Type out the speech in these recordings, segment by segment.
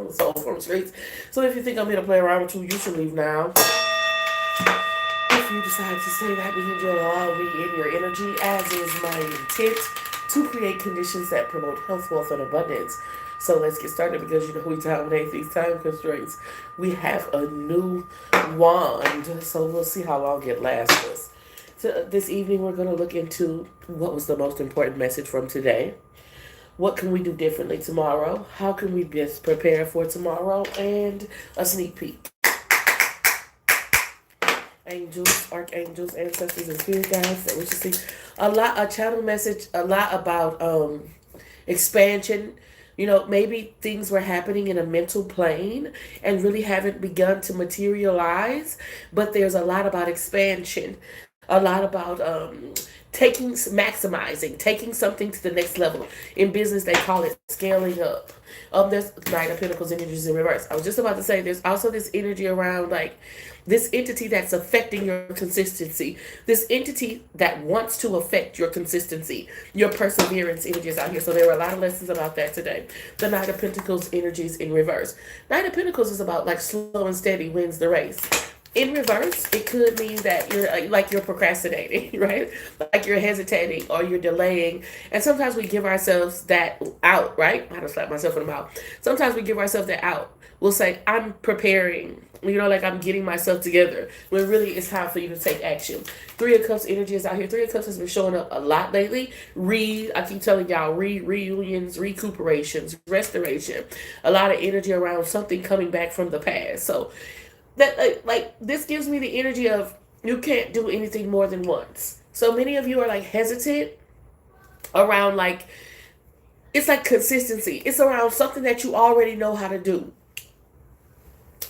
on the soul form streets. So if you think I'm here to play around with you, you should leave now. If you decide to stay, that means you'll allow me in your energy, as is my intent, to create conditions that promote health, wealth, and abundance. So let's get started, because you know we dominate these time constraints. We have a new wand, so we'll see how long it lasts us. So this evening we're going to look into what was the most important message from today. What can we do differently tomorrow? How can we best prepare for tomorrow? And a sneak peek. Angels, archangels, ancestors, and spirit guides that we should see. A channel message, a lot about expansion. You know, maybe things were happening in a mental plane and really haven't begun to materialize, but there's a lot about expansion, a lot about maximizing, taking something to the next level. In business, they call it scaling up. There's Knight of Pentacles energies in reverse. I was just about to say there's also this energy around like this entity that's affecting your consistency, this entity that wants to affect your consistency, your perseverance energies out here. So there were a lot of lessons about that today. The Knight of Pentacles energies in reverse. Knight of Pentacles is about like slow and steady wins the race. In reverse, it could mean that you're procrastinating, right? Like you're hesitating or you're delaying. And sometimes we give ourselves that out, right? I just slap myself in the mouth. Sometimes we give ourselves that out. We'll say, I'm preparing, like I'm getting myself together, when really it's time for you to take action. Three of Cups energy is out here. Three of Cups has been showing up a lot lately. I keep telling y'all, reunions, recuperations, restoration. A lot of energy around something coming back from the past. So that like this gives me the energy of you can't do anything more than once. So many of you are like hesitant around like, it's like consistency. It's around something that you already know how to do,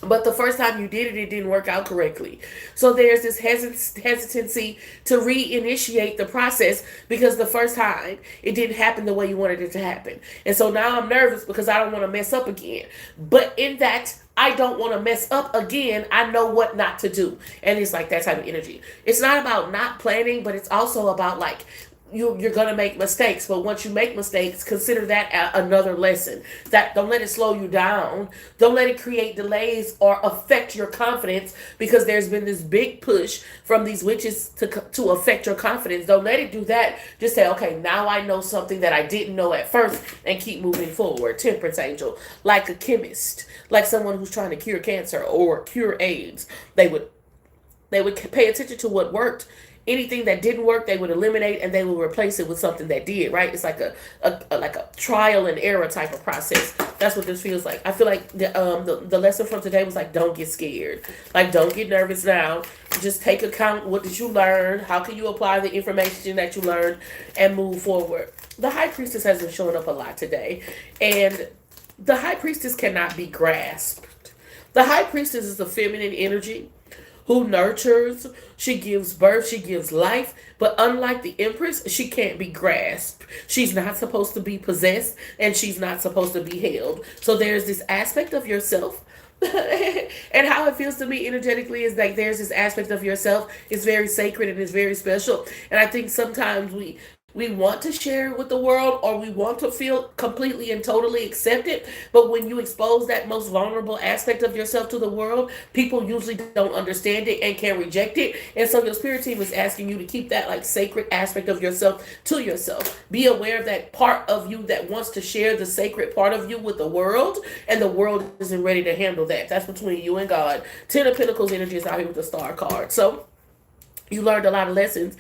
but the first time you did it, it didn't work out correctly. So there's this hesitancy to reinitiate the process because the first time it didn't happen the way you wanted it to happen. And so now I'm nervous because I don't want to mess up again. But in that, I don't want to mess up again, I know what not to do. And it's like that type of energy. It's not about not planning, but it's also about like, you're going to make mistakes, but once you make mistakes, consider that another lesson. That don't let it slow you down. Don't let it create delays or affect your confidence, because there's been this big push from these witches to affect your confidence. Don't let it do that. Just say, okay, now I know something that I didn't know at first, and keep moving forward. Temperance angel, like a chemist, like someone who's trying to cure cancer or cure AIDS. They would pay attention to what worked. Anything that didn't work, they would eliminate, and they will replace it with something that did, right? It's like a trial and error type of process. That's what this feels like. I feel like the lesson from today was like, don't get scared. Like, don't get nervous now. Just take account. What did you learn? How can you apply the information that you learned and move forward? The High Priestess has been showing up a lot today, and the High Priestess cannot be grasped. The High Priestess is the feminine energy who nurtures, she gives birth, she gives life. But unlike the Empress, she can't be grasped. She's not supposed to be possessed, and she's not supposed to be held. So there's this aspect of yourself. And how it feels to me energetically is like there's this aspect of yourself. It's very sacred and it's very special. And I think sometimes we want to share it with the world, or we want to feel completely and totally accepted. But when you expose that most vulnerable aspect of yourself to the world, people usually don't understand it and can reject it. And so your spirit team is asking you to keep that like sacred aspect of yourself to yourself. Be aware of that part of you that wants to share the sacred part of you with the world, and the world isn't ready to handle that. That's between you and God. Ten of Pentacles energy is out here with the Star card. So you learned a lot of lessons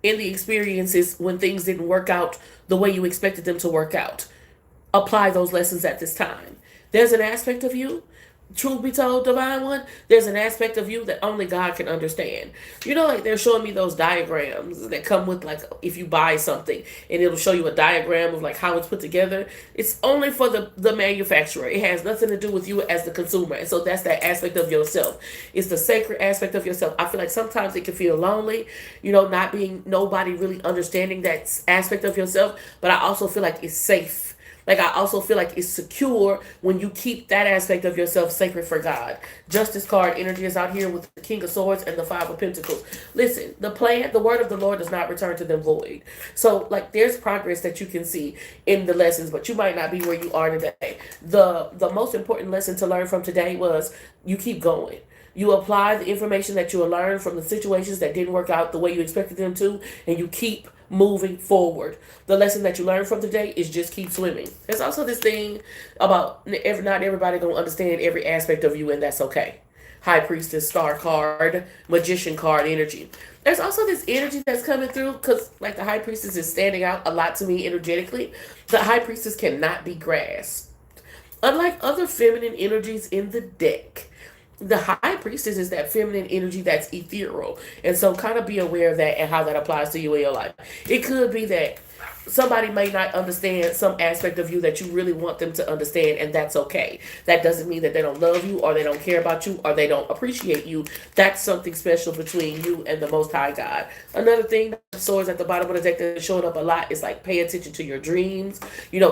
in the experiences when things didn't work out the way you expected them to work out. Apply those lessons at this time. There's an aspect of you, truth be told, Divine One, there's an aspect of you that only God can understand. Like they're showing me those diagrams that come with, like, if you buy something and it'll show you a diagram of like how it's put together. It's only for the manufacturer. It has nothing to do with you as the consumer. And so that's that aspect of yourself. It's the sacred aspect of yourself. I feel like sometimes it can feel lonely, not being nobody really understanding that aspect of yourself. But I also feel like it's safe. Like, I also feel like it's secure when you keep that aspect of yourself sacred for God. Justice card energy is out here with the King of Swords and the Five of Pentacles. Listen, the word of the Lord does not return to them void. So, like, there's progress that you can see in the lessons, but you might not be where you are today. The most important lesson to learn from today was you keep going. You apply the information that you learned from the situations that didn't work out the way you expected them to, and you keep moving forward. The lesson that you learned from today is just keep swimming. There's also this thing about not everybody gonna understand every aspect of you, and that's okay. High Priestess, Star card, Magician card energy. There's also this energy that's coming through because, like, the High Priestess is standing out a lot to me energetically. The High Priestess cannot be grasped. Unlike other feminine energies in the deck, the High Priestess is that feminine energy that's ethereal. And so kind of be aware of that and how that applies to you in your life. It could be that somebody may not understand some aspect of you that you really want them to understand, and that's okay. That doesn't mean that they don't love you or they don't care about you or they don't appreciate you. That's something special between you and the Most High God. Another thing, the swords at the bottom of the deck that's showing up a lot is like pay attention to your dreams.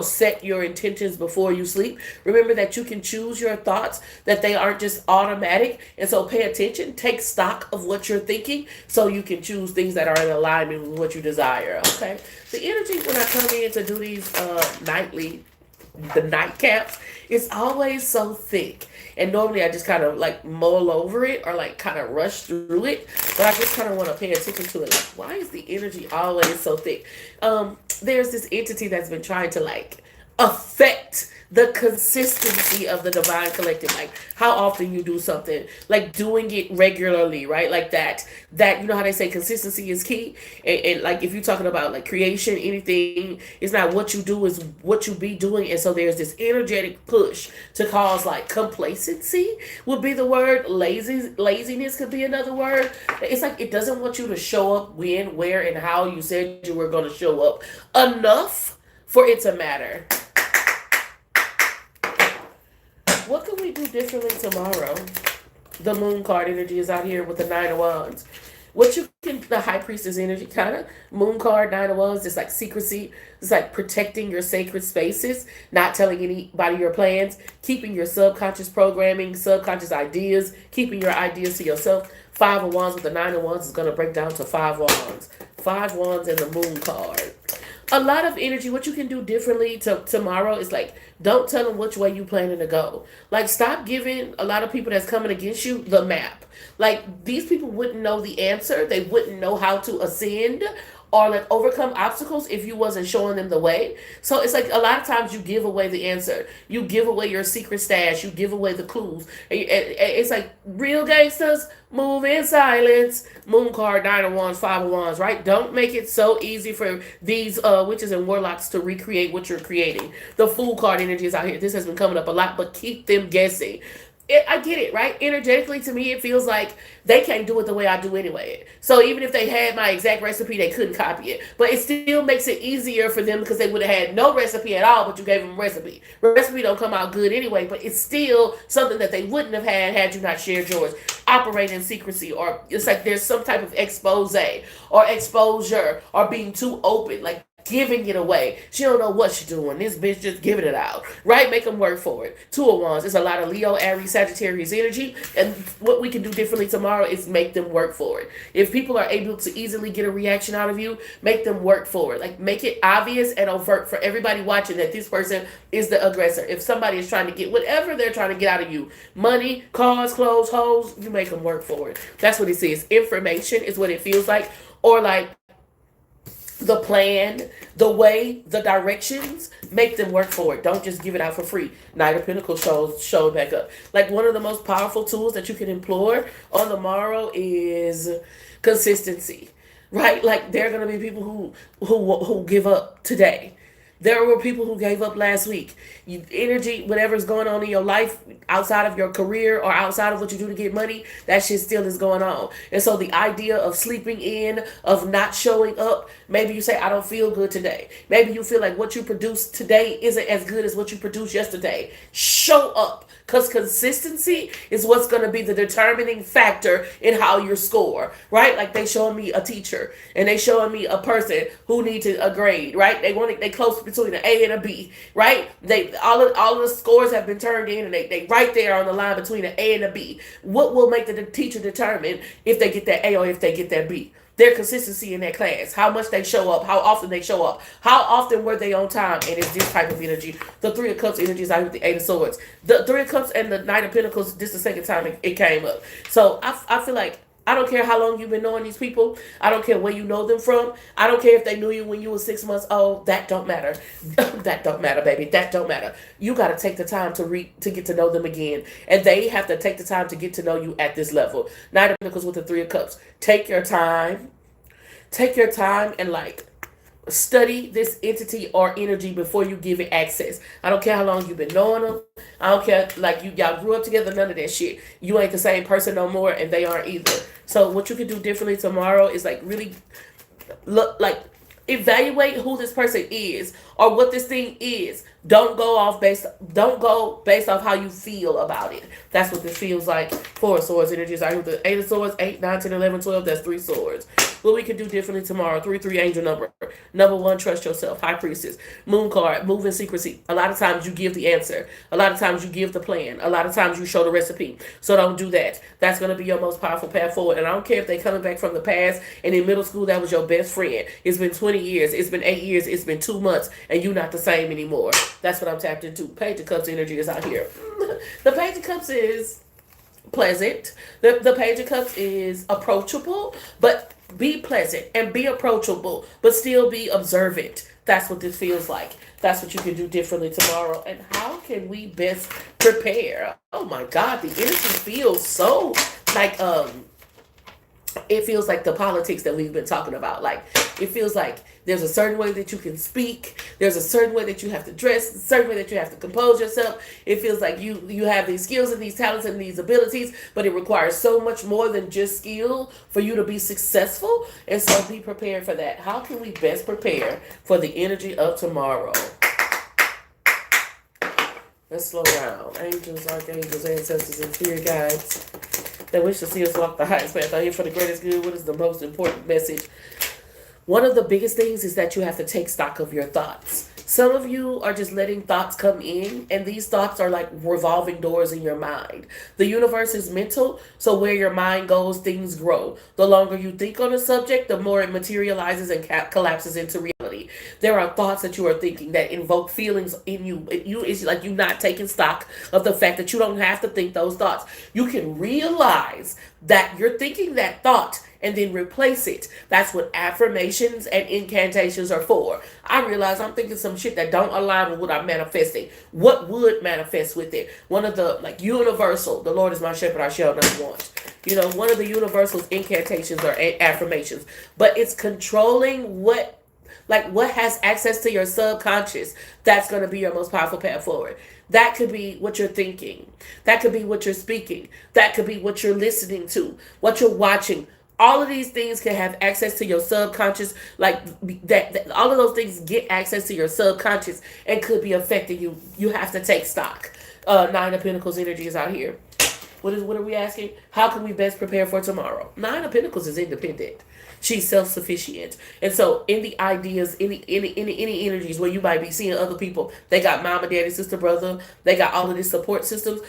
Set your intentions before you sleep. Remember that you can choose your thoughts, that they aren't just automatic. And so pay attention, take stock of what you're thinking so you can choose things that are in alignment with what you desire. Okay? The energy when I come in to do these the nightcaps, it's always so thick. And normally I just kind of like mull over it or like kind of rush through it. But I just kind of want to pay attention to it. Like, why is the energy always so thick? There's this entity that's been trying to like affect the consistency of the divine collective, like how often you do something, like doing it regularly, right? Like that you know how they say consistency is key, and like if you're talking about like creation, anything, it's not what you do, is what you be doing. And so there's this energetic push to cause like complacency would be the word, laziness could be another word. It's like it doesn't want you to show up when, where, and how you said you were going to show up enough for it to matter. What can we do differently tomorrow? The moon card energy is out here with the Nine of Wands. The High Priestess energy, kind of. Moon card, Nine of Wands, it's like secrecy. It's like protecting your sacred spaces, not telling anybody your plans, keeping your subconscious programming, subconscious ideas, keeping your ideas to yourself. Five of Wands with the Nine of Wands is going to break down to Five Wands. Five Wands and the Moon card. A lot of energy. What you can do differently tomorrow is like, don't tell them which way you planning to go. Like, stop giving a lot of people that's coming against you the map. Like, these people wouldn't know the answer. They wouldn't know how to ascend or like overcome obstacles if you wasn't showing them the way. So it's like a lot of times you give away the answer. You give away your secret stash. You give away the clues. It's like real gangsters move in silence. Moon card, Nine of Wands, Five of Wands, right? Don't make it so easy for these witches and warlocks to recreate what you're creating. The Fool card energy is out here. This has been coming up a lot, but keep them guessing. I get it, right? Energetically, to me, it feels like they can't do it the way I do anyway. So even if they had my exact recipe, they couldn't copy it. But it still makes it easier for them because they would have had no recipe at all, but you gave them a recipe. Recipe don't come out good anyway, but it's still something that they wouldn't have had you not shared yours. Operate in secrecy, or it's like there's some type of expose or exposure or being too open, like giving it away. She don't know what she's doing. This bitch just giving it out, right? Make them work for it. Two of Wands. It's a lot of Leo, Aries, Sagittarius energy, and what we can do differently tomorrow is make them work for it. If people are able to easily get a reaction out of you, make them work for it. Like, make it obvious and overt for everybody watching that this person is the aggressor. If somebody is trying to get whatever they're trying to get out of you, money, cars, clothes, hoes, you make them work for it. That's what it says. Information is what it feels like, or like the plan, the way, the directions, make them work for it. Don't just give it out for free. Knight of Pentacles showed back up. Like, one of the most powerful tools that you can employ on the morrow is consistency, right? Like, there are going to be people who give up today. There were people who gave up last week. Energy, whatever's going on in your life, outside of your career or outside of what you do to get money, that shit still is going on. And so the idea of sleeping in, of not showing up, maybe you say, I don't feel good today. Maybe you feel like what you produced today isn't as good as what you produced yesterday. Show up. Because consistency is what's going to be the determining factor in how you score, right? Like they showing me a teacher and they showing me a person who needs a grade, right? They close between an A and a B, right? They all of the scores have been turned in and they right there on the line between an A and a B. What will make the teacher determine if they get that A or if they get that B? Their consistency in that class, how much they show up, how often they show up, how often were they on time, and it's this type of energy. The Three of Cups energy is out with the Eight of Swords. The Three of Cups and the Knight of Pentacles, this is the second time it came up. So I feel like I don't care how long you've been knowing these people. I don't care where you know them from. I don't care if they knew you when you were 6 months old. That don't matter. That don't matter, baby. That don't matter. You got to take the time to get to know them again. And they have to take the time to get to know you at this level. Knight of Pentacles with the Three of Cups. Take your time. Take your time and study this entity or energy before you give it access. I don't care how long you've been knowing them. I don't care y'all grew up together, none of that shit. You ain't the same person no more and they aren't either. So what you can do differently tomorrow is really look evaluate who this person is or what this thing is. Don't go based off how you feel about it. That's what this feels like. Four of Swords energies. I have the Eight of Swords, 8, 9, 10, 11, 12. That's 3 swords. What we can do differently tomorrow. 3 angel number. Number 1, trust yourself. High Priestess. Moon card. Move in secrecy. A lot of times you give the answer. A lot of times you give the plan. A lot of times you show the recipe. So don't do that. That's going to be your most powerful path forward. And I don't care if they coming back from the past and in middle school that was your best friend. It's been 20 years. It's been 8 years. It's been 2 months. And you're not the same anymore. That's what I'm tapped into. Page of Cups energy is out here. The Page of Cups is pleasant. The Page of Cups is approachable, but be pleasant and be approachable, but still be observant. That's what this feels like. That's what you can do differently tomorrow. And how can we best prepare? Oh my God, the energy feels so it feels like the politics that we've been talking about. It feels like there's a certain way that you can speak. There's a certain way that you have to dress, a certain way that you have to compose yourself. It feels like you have these skills and these talents and these abilities, but it requires so much more than just skill for you to be successful. And so be prepared for that. How can we best prepare for the energy of tomorrow? Let's slow down. Angels, archangels, ancestors, and spirit guides that wish to see us walk the highest path out here for the greatest good. What is the most important message? One of the biggest things is that you have to take stock of your thoughts. Some of you are just letting thoughts come in, and these thoughts are like revolving doors in your mind. The universe is mental, so where your mind goes, things grow. The longer you think on a subject, the more it materializes and collapses into reality. There are thoughts that you are thinking that invoke feelings in you. It's like you not taking stock of the fact that you don't have to think those thoughts. You can realize that you're thinking that thought and then replace it. That's what affirmations and incantations are for. I realize I'm thinking some shit that don't align with what I'm manifesting. What would manifest with it? One of the universal, the Lord is my shepherd, I shall not want. One of the universal incantations or affirmations. But it's controlling what has access to your subconscious. That's going to be your most powerful path forward. That could be what you're thinking. That could be what you're speaking. That could be what you're listening to, what you're watching. All of these things can have access to your subconscious, that all of those things get access to your subconscious and could be affecting you. You have to take stock. Nine of Pentacles energy is out here. What are we asking? How can we best prepare for tomorrow? Nine of Pentacles is independent. She's self-sufficient. And so in the ideas, any energies where you might be seeing other people, they got mama, daddy, sister, brother, they got all of these support systems.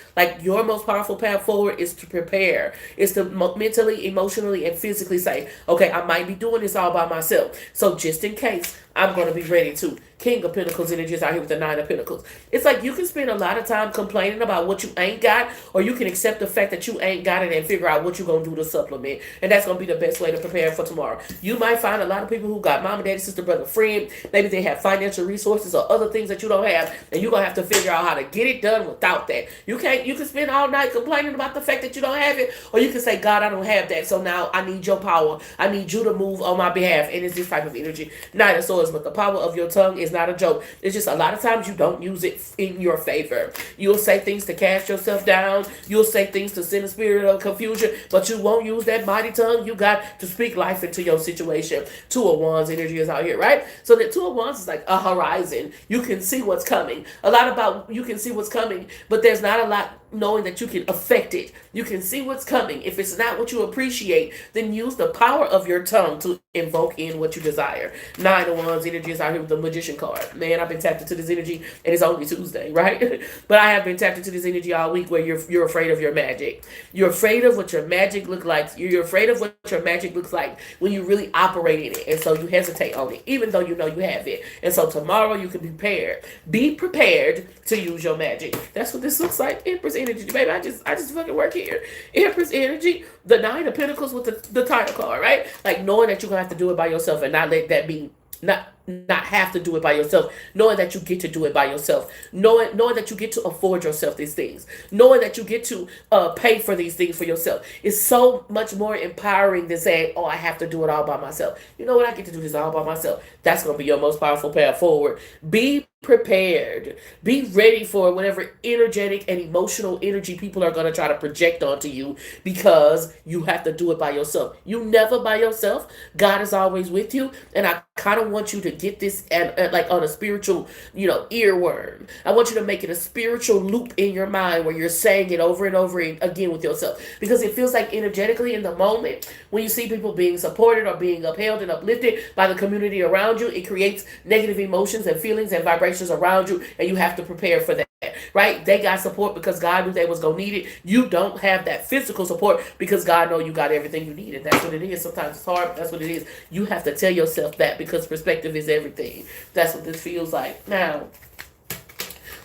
Your most powerful path forward is to prepare. Is to mentally, emotionally, and physically say, okay, I might be doing this all by myself. So just in case, I'm going to be ready to. King of Pentacles energy is out here with the Nine of Pentacles. It's like you can spend a lot of time complaining about what you ain't got, or you can accept the fact that you ain't got it and figure out what you're going to do to supplement. And that's going to be the best way to prepare for tomorrow. You might find a lot of people who got mama, daddy, sister, brother, friend. Maybe they have financial resources or other things that you don't have, and you're going to have to figure out how to get it done without that. You can spend all night complaining about the fact that you don't have it, or you can say, God, I don't have that, so now I need your power. I need you to move on my behalf. And it's this type of energy. Nine of Swords, but the power of your tongue is not a joke. It's just a lot of times you don't use it in your favor. You'll say things to cast yourself down. You'll say things to send a spirit of confusion, but you won't use that mighty tongue. You got to speak life into your situation. Two of Wands energy is out here, right? So the Two of Wands is like a horizon. You can see what's coming. You can see what's coming, but there's not a lot knowing that you can affect it. You can see what's coming. If it's not what you appreciate, then use the power of your tongue to invoke in what you desire. 9 of Wands energy is out here with the Magician card. Man, I've been tapped into this energy, and it's only Tuesday, right? But I have been tapped into this energy all week where you're afraid of your magic. You're afraid of what your magic look like. You're afraid of what your magic looks like when you really operate in it. And so you hesitate on it, even though you know you have it. And so tomorrow you can be prepared. Be prepared to use your magic. That's what this looks like. Empress energy. Baby, I just fucking work here. Empress energy. The 9 of Pentacles with the title card, right? Like knowing that you're gonna have to do it by yourself and not let that be not have to do it by yourself, knowing that you get to do it by yourself, knowing that you get to afford yourself these things, knowing that you get to pay for these things for yourself is so much more empowering than saying, oh, I have to do it all by myself. You know what? I get to do this all by myself. That's going to be your most powerful path forward. Be prepared. Be ready for whatever energetic and emotional energy people are going to try to project onto you, because you have to do it by yourself. You never by yourself. God is always with you. And I kind of want you to get this and like on a spiritual, earworm. I want you to make it a spiritual loop in your mind where you're saying it over and over again with yourself, because it feels like energetically in the moment when you see people being supported or being upheld and uplifted by the community around you, it creates negative emotions and feelings and vibrations around you, and you have to prepare for that, right? They got support because God knew they was gonna need it. You don't have that physical support because God know you got everything you need, and that's what it is. Sometimes it's hard, but that's what it is. You have to tell yourself that, because perspective is everything. That's what this feels like. Now,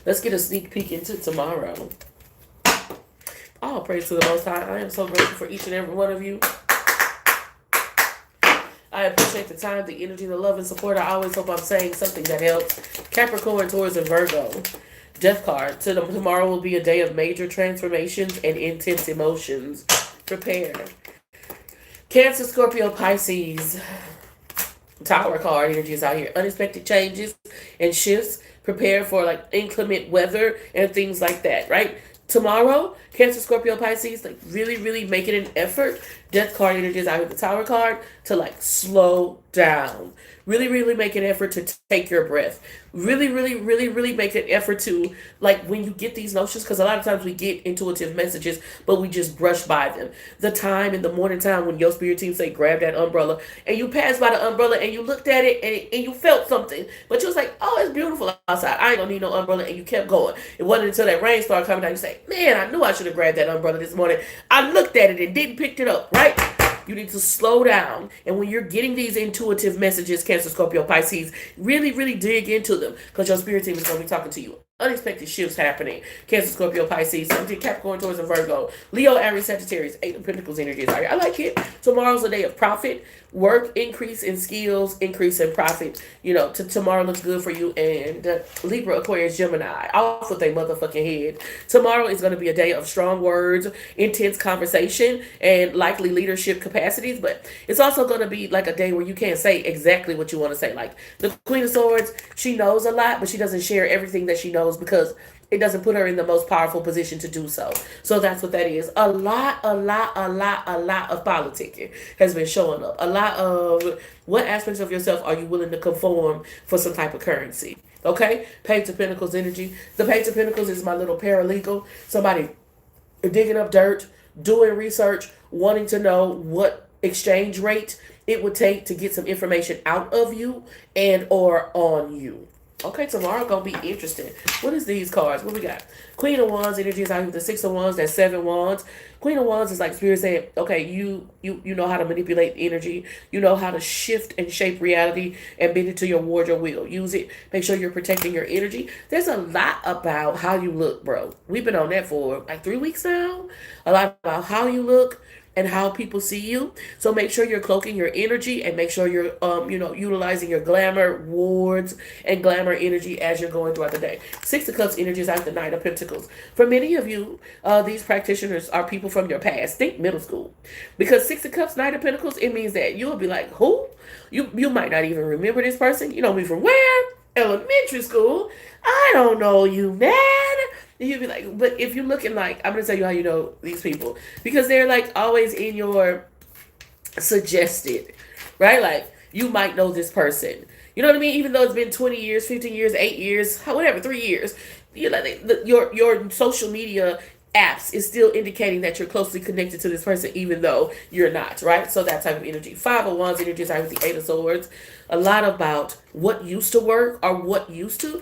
let's get a sneak peek into tomorrow. All praise to the Most High. I am so grateful for each and every one of you. I appreciate the time, the energy, the love, and support. I always hope I'm saying something that helps. Capricorn, Taurus, and Virgo. Death card. Tomorrow will be a day of major transformations and intense emotions. Prepare. Cancer, Scorpio, Pisces. Tower card energy is out here. Unexpected changes and shifts. Prepare for like inclement weather and things like that, right? Tomorrow, Cancer, Scorpio, Pisces, like really, really making an effort. Death card energy is out with the Tower card to like slow down. Really, really make an effort to take your breath. Really, really, really, really make an effort to, like, when you get these notions, because a lot of times we get intuitive messages, but we just brush by them. The time in the morning time when your spirit team say, grab that umbrella, and you passed by the umbrella and you looked at it and you felt something, but you was like, oh, it's beautiful outside. I ain't gonna need no umbrella, and you kept going. It wasn't until that rain started coming down, you say, man, I knew I should have grabbed that umbrella this morning. I looked at it and didn't pick it up, right? You need to slow down. And when you're getting these intuitive messages, Cancer, Scorpio, Pisces, really, really dig into them, because your spirit team is going to be talking to you. Unexpected shifts happening. Cancer, Scorpio, Pisces, 17, Capricorn, Taurus, and Virgo. Leo, Aries, Sagittarius, 8 of Pentacles energy. I like it. Tomorrow's a day of profit, work, increase in skills, increase in profit. Tomorrow looks good for you. And Libra, Aquarius, Gemini, off with a motherfucking head. Tomorrow is going to be a day of strong words, intense conversation, and likely leadership capacities. But it's also going to be like a day where you can't say exactly what you want to say. Like the Queen of Swords, she knows a lot, but she doesn't share everything that she knows, because it doesn't put her in the most powerful position to do so. So that's what that is. A lot of politicking has been showing up. A lot of what aspects of yourself are you willing to conform for some type of currency. Okay? Page of Pentacles energy. The Page of Pentacles is my little paralegal. Somebody digging up dirt, doing research, wanting to know what exchange rate it would take to get some information out of you and or on you. Okay, tomorrow gonna be interesting. What is these cards? What we got? Queen of Wands energy is out with the 6 of Wands. That's 7 Wands. Queen of Wands is like Spirit saying, okay, you know how to manipulate energy. You know how to shift and shape reality and bend it to your ward, your will. Use it. Make sure you're protecting your energy. There's a lot about how you look, bro. We've been on that for like 3 weeks now. A lot about how you look and how people see you. So make sure you're cloaking your energy, and make sure you're utilizing your glamour wards and glamour energy as you're going throughout the day. 6 of Cups energy is like the 9 of Pentacles. For many of you, these practitioners are people from your past. Think middle school, because 6 of Cups, 9 of Pentacles, it means that you'll be like, who? You might not even remember this person. You know me from where? Elementary school. I don't know you, man. And you'd be like, but if you're looking like, I'm going to tell you how you know these people, because they're like always in your suggested, right? Like you might know this person. You know what I mean? Even though it's been 20 years, 15 years, 8 years, whatever, 3 years, your social media apps is still indicating that you're closely connected to this person even though you're not, right? So that type of energy. Five of Wands energy is with the Eight of Swords. A lot about what used to work or what used to.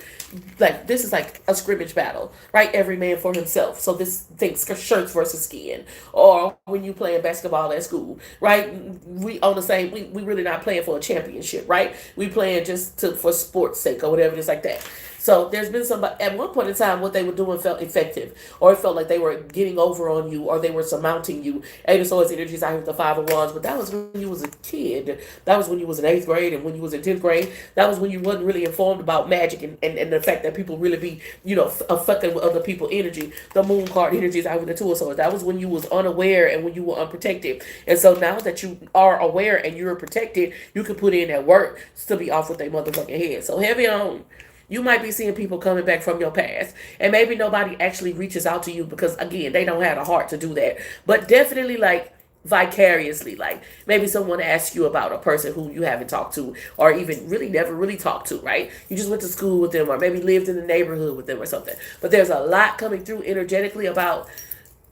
Like, this is like a scrimmage battle, right? Every man for himself. So this thinks shirts versus skin. Or when you playing basketball at school, right? We on the same, we really not playing for a championship, right? We playing just for sports sake or whatever, just like that. So there's been some, at one point in time, what they were doing felt effective, or it felt like they were getting over on you, or they were surmounting you. Eight of Swords energies out with the Five of Wands, but that was when you was a kid. That was when you was in 8th grade, and when you was in 10th grade. That was when you wasn't really informed about magic and the fact that people really be, fucking with other people energy. The Moon card energies out with the Two of Swords. That was when you was unaware and when you were unprotected. And so now that you are aware and you're protected, you can put in that work to be off with their motherfucking head. So heavy on. You might be seeing people coming back from your past. And maybe nobody actually reaches out to you because, again, they don't have the heart to do that. But definitely, like, vicariously, like, maybe someone asks you about a person who you haven't talked to or even really never really talked to, right? You just went to school with them or maybe lived in the neighborhood with them or something. But there's a lot coming through energetically about,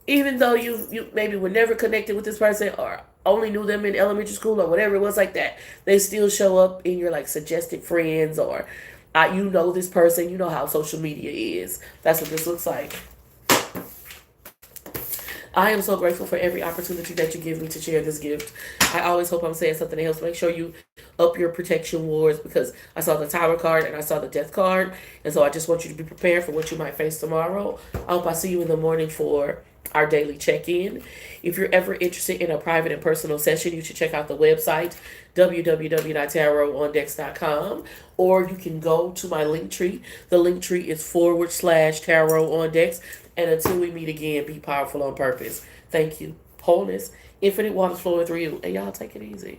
even though you maybe were never connected with this person or only knew them in elementary school or whatever it was like that, they still show up in your, like, suggested friends or you know this person. You know how social media is. That's what this looks like. I am so grateful for every opportunity that you give me to share this gift. I always hope I'm saying something that helps. Make sure you up your protection wars, because I saw the Tower card and I saw the Death card. And so I just want you to be prepared for what you might face tomorrow. I hope I see you in the morning for our daily check-in. If you're ever interested in a private and personal session, you should check out the website, www.TarotOnDex.com, or you can go to my link tree. The link tree is /TarotOnDex. And until we meet again, be powerful on purpose. Thank you. Wholeness, infinite waters flowing through you. And y'all take it easy.